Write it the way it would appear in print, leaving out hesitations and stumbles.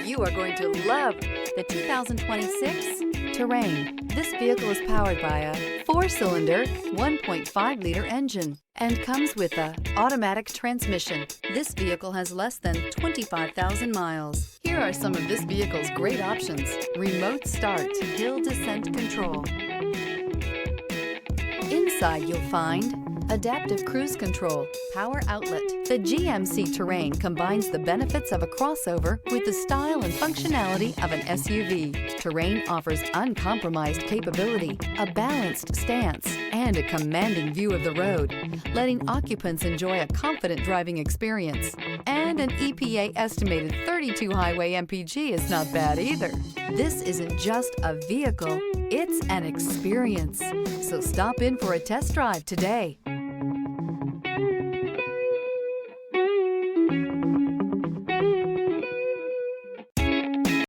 You are going to love the 2026 Terrain. This vehicle is powered by a 4-cylinder, 1.5-liter engine and comes with a automatic transmission. This vehicle has less than 25,000 miles. Here are some of this vehicle's great options: remote start, hill descent control. Inside you'll find adaptive cruise control, power outlet. The GMC Terrain combines the benefits of a crossover with the style and functionality of an SUV. Terrain offers uncompromised capability, a balanced stance, and a commanding view of the road, letting occupants enjoy a confident driving experience. And an EPA estimated 32 highway MPG is not bad either. This isn't just a vehicle, it's an experience. So stop in for a test drive today.